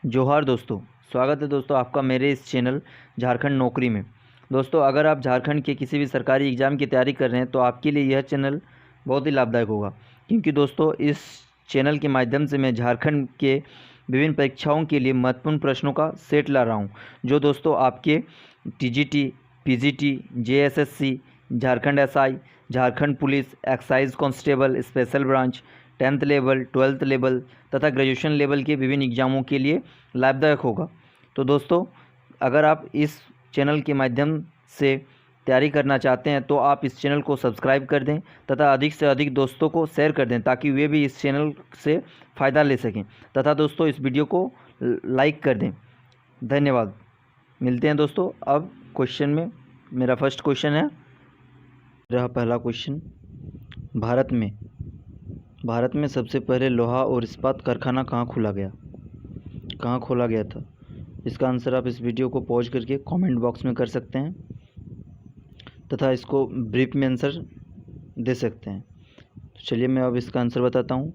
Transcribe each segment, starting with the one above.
जोहार दोस्तों। स्वागत है दोस्तों आपका मेरे इस चैनल झारखंड नौकरी में। दोस्तों अगर आप झारखंड के किसी भी सरकारी एग्ज़ाम की तैयारी कर रहे हैं तो आपके लिए यह चैनल बहुत ही लाभदायक होगा, क्योंकि दोस्तों इस चैनल के माध्यम से मैं झारखंड के विभिन्न परीक्षाओं के लिए महत्वपूर्ण प्रश्नों का सेट ला रहा हूँ, जो दोस्तों आपके TGT, PGT, JSSC, Jharkhand SI, Jharkhand police, excise constable, special branch, 10th level, 12th level तथा ग्रेजुएशन लेवल के विभिन्न एग्जामों के लिए लाभदायक होगा। तो दोस्तों अगर आप इस चैनल के माध्यम से तैयारी करना चाहते हैं तो आप इस चैनल को सब्सक्राइब कर दें तथा अधिक से अधिक दोस्तों को शेयर कर दें, ताकि वे भी इस चैनल से फ़ायदा ले सकें। तथा दोस्तों इस वीडियो को लाइक कर दें। धन्यवाद। मिलते हैं दोस्तों अब क्वेश्चन में। मेरा फर्स्ट क्वेश्चन है, रहा पहला क्वेश्चन, भारत में सबसे पहले लोहा और इस्पात कारखाना कहाँ खोला गया था? इसका आंसर आप इस वीडियो को पॉज करके कमेंट बॉक्स में कर सकते हैं तथा इसको ब्रीफ में आंसर दे सकते हैं। तो चलिए मैं अब इसका आंसर बताता हूँ।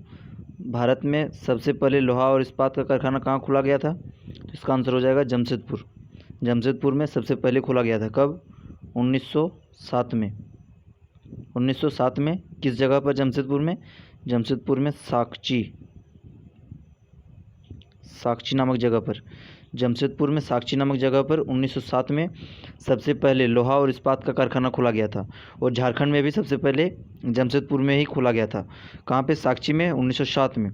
भारत में सबसे पहले लोहा और इस्पात का कारखाना कहाँ खोला गया था? तो इसका आंसर हो जाएगा जमशेदपुर में सबसे पहले खोला गया था। कब? 1907 में। 1907 में किस जगह पर? जमशेदपुर में साक्षी नामक जगह पर। जमशेदपुर में साक्षी नामक जगह पर 1907 में सबसे पहले लोहा और इस्पात का कारखाना खोला गया था। और झारखंड में भी सबसे पहले जमशेदपुर में ही खोला गया था। कहाँ पे? साक्षी में, 1907 में।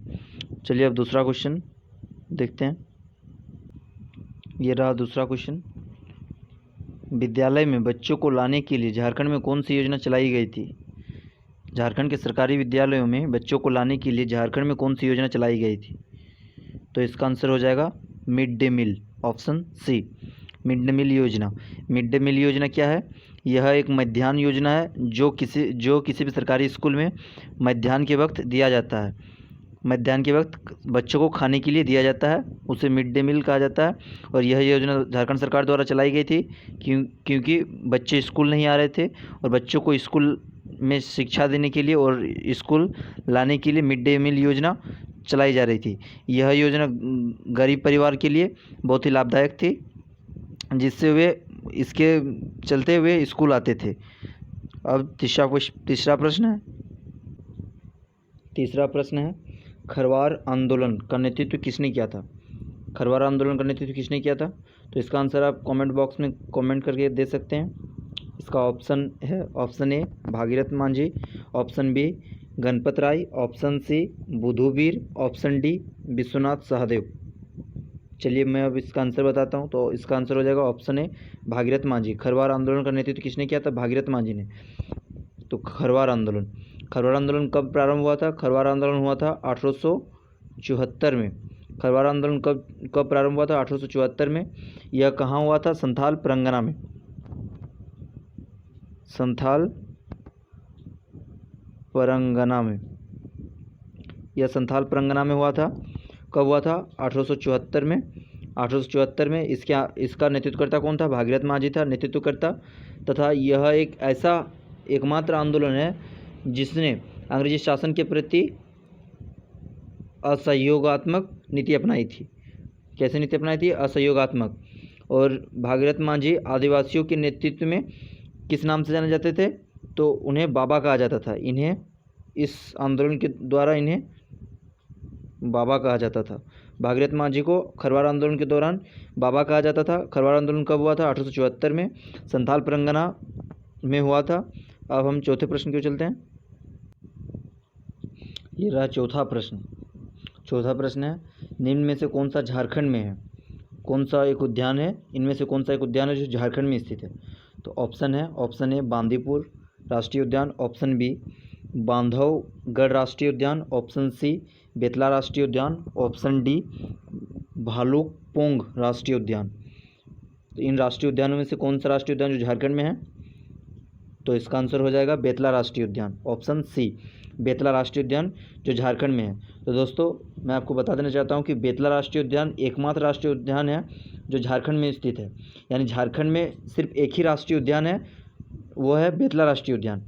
चलिए अब दूसरा क्वेश्चन देखते हैं। ये रहा दूसरा क्वेश्चन। विद्यालय में बच्चों को लाने के लिए झारखंड में कौन सी योजना चलाई गई थी? झारखंड के सरकारी विद्यालयों में बच्चों को लाने के लिए झारखंड में कौन सी योजना चलाई गई थी? तो इसका आंसर हो जाएगा mid day meal, option C, mid day meal योजना। मिड डे मील योजना क्या है? यह एक मध्याह्न योजना है जो किसी भी सरकारी स्कूल में मध्याह्न के वक्त दिया जाता है। मध्याह्न के वक्त बच्चों को खाने के लिए दिया जाता है, उसे मिड डे मील कहा जाता है। और यह योजना झारखंड सरकार द्वारा चलाई गई थी क्योंकि बच्चे स्कूल नहीं आ रहे थे और बच्चों को स्कूल में शिक्षा देने के लिए और स्कूल लाने के लिए मिड डे मील योजना चलाई जा रही थी। यह योजना गरीब परिवार के लिए बहुत ही लाभदायक थी, जिससे वे इसके चलते हुए स्कूल आते थे। अब तीसरा प्रश्न है, खरवार आंदोलन का नेतृत्व किसने किया था? खरवार आंदोलन का नेतृत्व किसने किया था? तो इसका आंसर आप कमेंट बॉक्स में कमेंट करके दे सकते हैं। इसका ऑप्शन है, option A Bhagirath Manjhi, option B Ganpat Rai, option C Budhubir, option D Vishwanath Sahdev. चलिए मैं अब इसका आंसर बताता हूँ। तो इसका आंसर हो जाएगा ऑप्शन ए भागीरथ मांझी। खरवार आंदोलन का नेतृत्व किसने किया था? भागीरथ मांझी ने। तो खरवार आंदोलन कब प्रारंभ हुआ था? खरवार आंदोलन हुआ था 1874 में। खरवार आंदोलन कब प्रारंभ हुआ था? 1874 में। यह कहाँ हुआ था? संथाल परगना में। यह संथाल परगना में हुआ था। कब हुआ था? 1874 में। 1874 में इसका नेतृत्वकर्ता कौन था? भागीरथ मांझी था नेतृत्वकर्ता। तथा यह एक ऐसा एकमात्र आंदोलन है जिसने अंग्रेजी शासन के प्रति असहयोगात्मक नीति अपनाई थी। कैसे नीति अपनाई थी? असहयोगात्मक। और भागीरथ मांझी आदिवासियों के नेतृत्व में किस नाम से जाने जाते थे? तो उन्हें बाबा कहा जाता था। इन्हें इस आंदोलन के द्वारा इन्हें बाबा कहा जाता था। भागीरथ मांझी को खरवार आंदोलन के दौरान बाबा कहा जाता था। खरवार आंदोलन कब हुआ था? 1874 में, संथाल परगना में हुआ था। अब हम चौथे प्रश्न की ओर चलते हैं। ये रहा चौथा प्रश्न है, निम्न में से कौन सा झारखंड में है? कौन सा एक उद्यान है? इनमें से कौन सा एक उद्यान है जो झारखंड में स्थित है? तो ऑप्शन ए बांदीपुर राष्ट्रीय उद्यान, ऑप्शन बी बांधवगढ़ राष्ट्रीय उद्यान, ऑप्शन सी बेतला राष्ट्रीय उद्यान, ऑप्शन डी भालुकपोंग राष्ट्रीय उद्यान। तो इन राष्ट्रीय उद्यानों में से कौन सा राष्ट्रीय उद्यान जो झारखंड में है? तो इसका आंसर हो जाएगा बेतला राष्ट्रीय उद्यान, ऑप्शन सी बेतला राष्ट्रीय उद्यान जो झारखंड में है। तो दोस्तों मैं आपको बता देना चाहता हूँ कि बेतला राष्ट्रीय उद्यान एकमात्र राष्ट्रीय उद्यान है जो झारखंड में स्थित है। यानी झारखंड में सिर्फ एक ही राष्ट्रीय उद्यान है, वो है बेतला राष्ट्रीय उद्यान।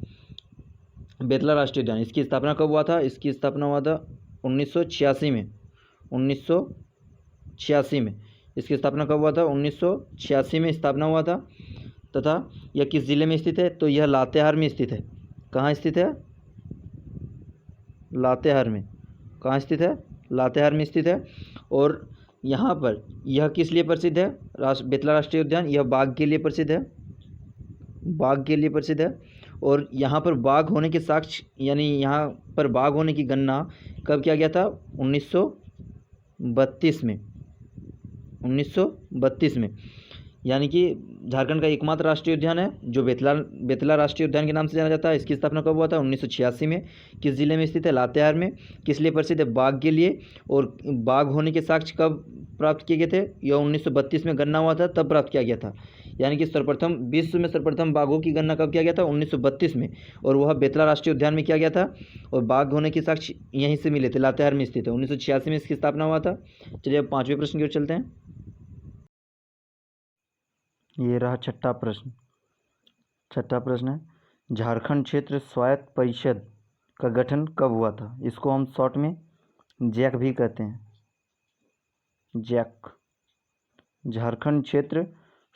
इसकी स्थापना कब हुआ था? इसकी स्थापना हुआ था 1986 में। 1986 में। इसकी स्थापना कब हुआ था? 1986 में स्थापना हुआ था। तथा यह किस ज़िले में स्थित है? तो यह लातेहार में स्थित है। कहाँ स्थित है? लातेहार में। कहाँ स्थित है? लातेहार में स्थित है। और यहाँ पर यह किस लिए प्रसिद्ध है? बेतला राष्ट्रीय उद्यान यह बाघ के लिए प्रसिद्ध है। बाघ के लिए प्रसिद्ध है। और यहाँ पर बाघ होने के साक्ष्य, यानी यहाँ पर बाघ होने की गणना कब किया गया था? 1932 में। 1932 में। यानी कि झारखंड का एकमात्र राष्ट्रीय उद्यान है जो बेतला राष्ट्रीय उद्यान के नाम से जाना जाता है। इसकी स्थापना कब हुआ था? 1986 में। किस जिले में स्थित है? लातेहार में। किस लिए प्रसिद्ध है? बाघ के लिए। और बाघ होने के साक्ष्य कब प्राप्त किए गए थे? यह 1932 में गणना हुआ था, तब प्राप्त किया गया था। यानी कि सर्वप्रथम विश्व में सर्वप्रथम बाघों की गणना कब किया गया था? 1932 में। और वह बेतला राष्ट्रीय उद्यान में किया गया था। और बाघ होने के साक्ष्य यहीं से मिले थे, लातेहार में स्थित है। 1986 में इसकी स्थापना हुआ था। चलिए अब 5वें प्रश्न की ओर चलते हैं। ये रहा छठा प्रश्न। छठा प्रश्न है, झारखंड क्षेत्र स्वायत्त परिषद का गठन कब हुआ था? इसको हम शॉर्ट में जैक भी कहते हैं। जैक। झारखंड क्षेत्र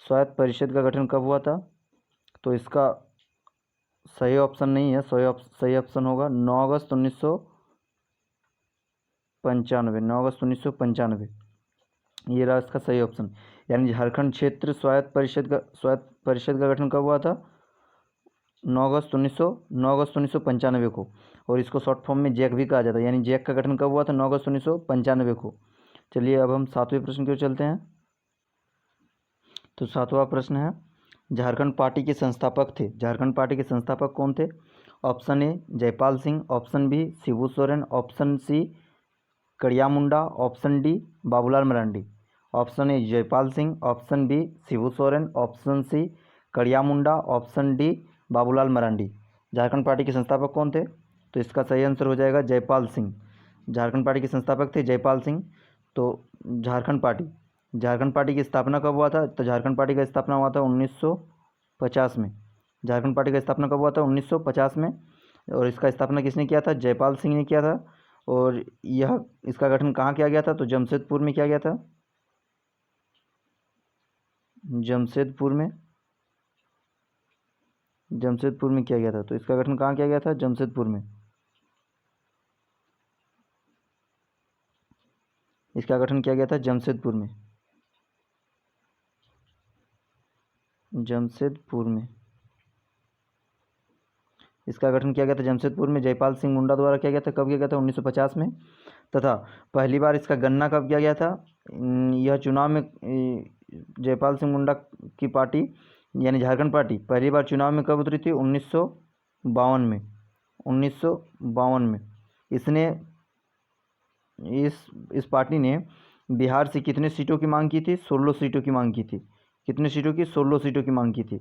स्वायत्त परिषद का गठन कब हुआ था? तो इसका सही ऑप्शन नहीं है। सही ऑप्शन होगा 9 अगस्त 1995। 9 अगस्त 1995 ये रहा इसका सही ऑप्शन। यानी झारखंड क्षेत्र स्वायत्त परिषद का गठन कब हुआ था? 9 अगस्त 1995 को। और इसको शॉर्ट फॉर्म में जैक भी कहा जाता है। यानी जैक का गठन कब हुआ था? 9 अगस्त 1995 को। चलिए अब हम 7वें प्रश्न की ओर चलते हैं। तो 7वां प्रश्न है, झारखंड पार्टी के संस्थापक थे। झारखंड पार्टी के संस्थापक कौन थे? Option A Jaipal Singh, option B Shibu Soren, option C Kariya Munda, option D Babulal Marandi. Option A Jaipal Singh, option B Shibu Soren, option C Kariya Munda, option D Babulal Marandi. Jharkhand party के संस्थापक कौन थे? तो इसका सही आंसर हो जाएगा जयपाल सिंह। झारखंड पार्टी के संस्थापक थे जयपाल सिंह। तो झारखंड पार्टी की स्थापना कब हुआ था? तो झारखंड पार्टी का स्थापना हुआ था 1950 में। झारखंड पार्टी का स्थापना कब हुआ था? 1950 में। और इसका स्थापना किसने किया था? जयपाल सिंह ने किया था। और यह इसका गठन कहाँ किया गया था? तो जमशेदपुर में किया गया था। जमशेदपुर में किया गया था। तो इसका गठन कहाँ किया गया था? जमशेदपुर में। इसका गठन किया गया था जमशेदपुर में। इसका गठन किया गया था जमशेदपुर में। जयपाल सिंह मुंडा द्वारा किया गया था। कब किया गया था? 1950 में। तथा पहली बार इसका गणना कब किया गया था? यह चुनाव में जयपाल सिंह मुंडा की पार्टी यानी झारखंड पार्टी पहली बार चुनाव में कब उतरी थी? 1952 में। 1952 में इसने इस पार्टी ने बिहार से कितने सीटों की मांग की थी? 16 सीटों की मांग की थी। कितने सीटों की? 16 सीटों की मांग की थी।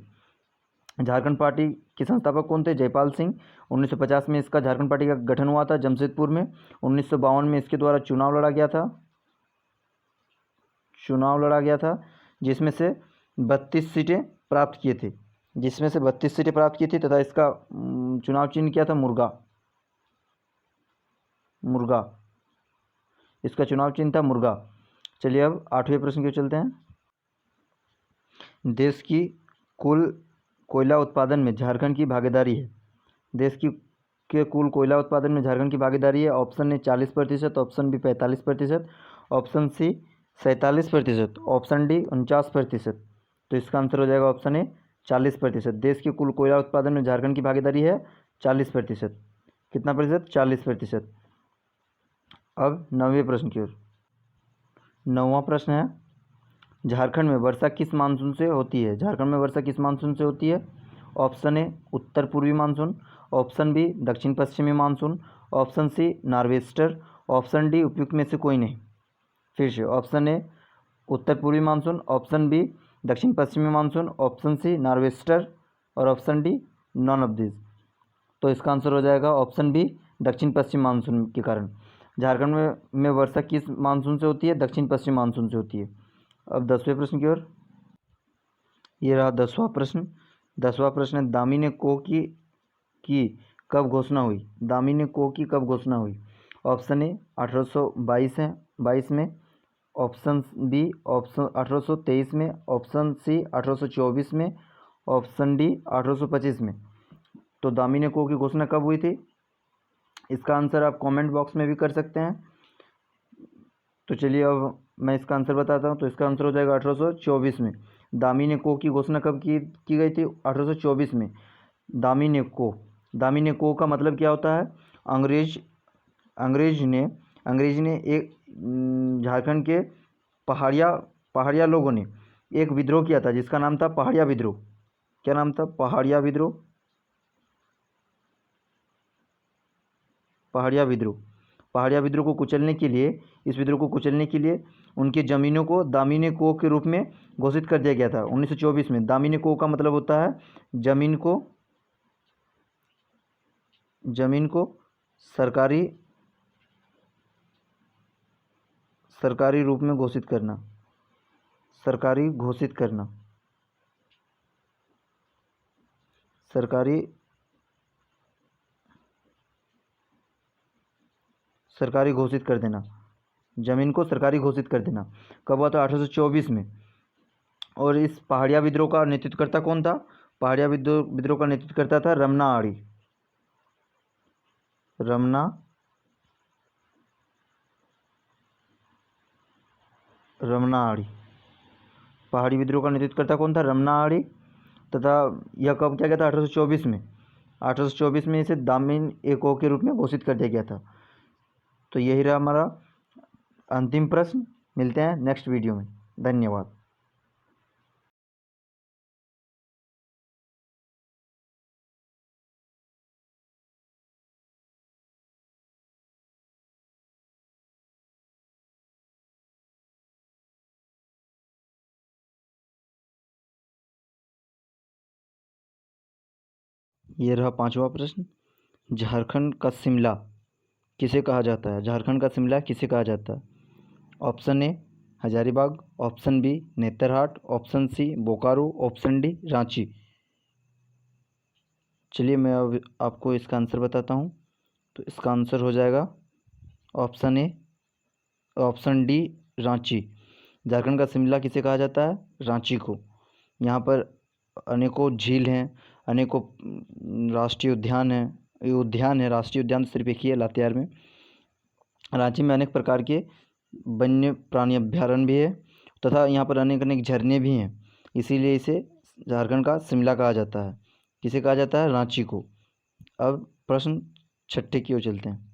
झारखंड पार्टी के संस्थापक कौन थे? जयपाल सिंह। 1950 में इसका झारखंड पार्टी का गठन हुआ था जमशेदपुर में। 1952 में इसके द्वारा चुनाव लड़ा गया था जिसमें से 32 सीटें प्राप्त किए थे। तथा इसका चुनाव चिन्ह क्या था? मुर्गा। इसका चुनाव चिन्ह था मुर्गा। चलिए अब 8वें प्रश्न की ओर चलते हैं। देश की कुल कोयला उत्पादन में झारखंड की भागीदारी है। के कुल कोयला उत्पादन में झारखंड की भागीदारी है। Option A 40%, option B 45%, option C 47%, option D 49%। तो इसका आंसर हो जाएगा ऑप्शन ए 40%। देश के कुल कोयला उत्पादन में झारखंड की भागीदारी है 40%। कितना प्रतिशत? 40%। अब 9वें प्रश्न की ओर। 9वां प्रश्न है, झारखंड में वर्षा किस मानसून से होती है? झारखंड में वर्षा किस मानसून से होती है? ऑप्शन ए उत्तर पूर्वी मानसून, ऑप्शन बी दक्षिण पश्चिमी monsoon, option C nor'wester, option D उपयुक्त में से कोई नहीं। फिर से ऑप्शन ए उत्तर पूर्वी मानसून, ऑप्शन बी दक्षिण पश्चिमी मानसून, ऑप्शन सी नॉर्वेस्टर और option D none of this. तो इसका आंसर हो जाएगा ऑप्शन बी दक्षिण पश्चिम मानसून के कारण। झारखंड में वर्षा किस मानसून से होती है? दक्षिण पश्चिम मानसून से होती है। अब 10वें प्रश्न की ओर। ये रहा 10वां प्रश्न। 10वां प्रश्न है, दामिनी कोह की कब घोषणा हुई? दामिनी कोह की कब घोषणा हुई? ऑप्शन ए 1822 में, ऑप्शन बी ऑप्शन 1823 में, ऑप्शन सी 1824 में, ऑप्शन डी 1825 में। तो दामिनी को की घोषणा कब हुई थी? इसका आंसर आप कमेंट बॉक्स में भी कर सकते हैं। तो चलिए अब मैं इसका आंसर बताता हूँ। तो इसका आंसर हो जाएगा 1824 में। दामिनी को की घोषणा कब की गई थी? 1824 में। दामिनी को का मतलब क्या होता है? अंग्रेज ने एक झारखंड के पहाड़िया लोगों ने एक विद्रोह किया था जिसका नाम था पहाड़िया विद्रोह। क्या नाम था? पहाड़िया विद्रोह। पहाड़िया विद्रोह को कुचलने के लिए, इस विद्रोह को कुचलने के लिए उनकी ज़मीनों को दामिनी को के रूप में घोषित कर दिया गया था 1924 में। दामिनी को का मतलब होता है जमीन को सरकारी रूप में घोषित करना। सरकारी घोषित करना। सरकारी घोषित कर देना। ज़मीन को सरकारी घोषित कर देना। कब हुआ था? 1824 में। और इस पहाड़िया विद्रोह का नेतृत्वकर्ता कौन था? पहाड़िया विद्रोह का नेतृत्वकर्ता था रमना आड़ी। पहाड़ी विद्रोह का नेतृत्वकर्ता कौन था? रमना आड़ी। तथा यह कब किया गया था? 1824 में। 1824 में इसे दामिन एको के रूप में घोषित कर दिया गया था। तो यही रहा हमारा अंतिम प्रश्न। मिलते हैं नेक्स्ट वीडियो में। धन्यवाद। ये रहा पांचवा प्रश्न। झारखंड का शिमला किसे कहा जाता है? झारखंड का शिमला किसे कहा जाता है? Option A Hazaribagh, option B Netarhat, option C Bokaro, option D Ranchi. चलिए मैं अब आपको इसका आंसर बताता हूँ। तो इसका आंसर हो जाएगा ऑप्शन डी रांची। झारखंड का शिमला किसे कहा जाता है? रांची को। यहाँ पर अनेकों झील हैं, अनेकों राष्ट्रीय उद्यान है। राष्ट्रीय उद्यान सिर्फ एक ही है, लातेहार में। रांची में अनेक प्रकार के वन्य प्राणी अभ्यारण्य भी है तथा यहाँ पर अनेक अनेक झरने भी हैं। इसीलिए इसे झारखंड का शिमला कहा जाता है। किसे कहा जाता है? रांची को। अब प्रश्न छठे की ओर चलते हैं।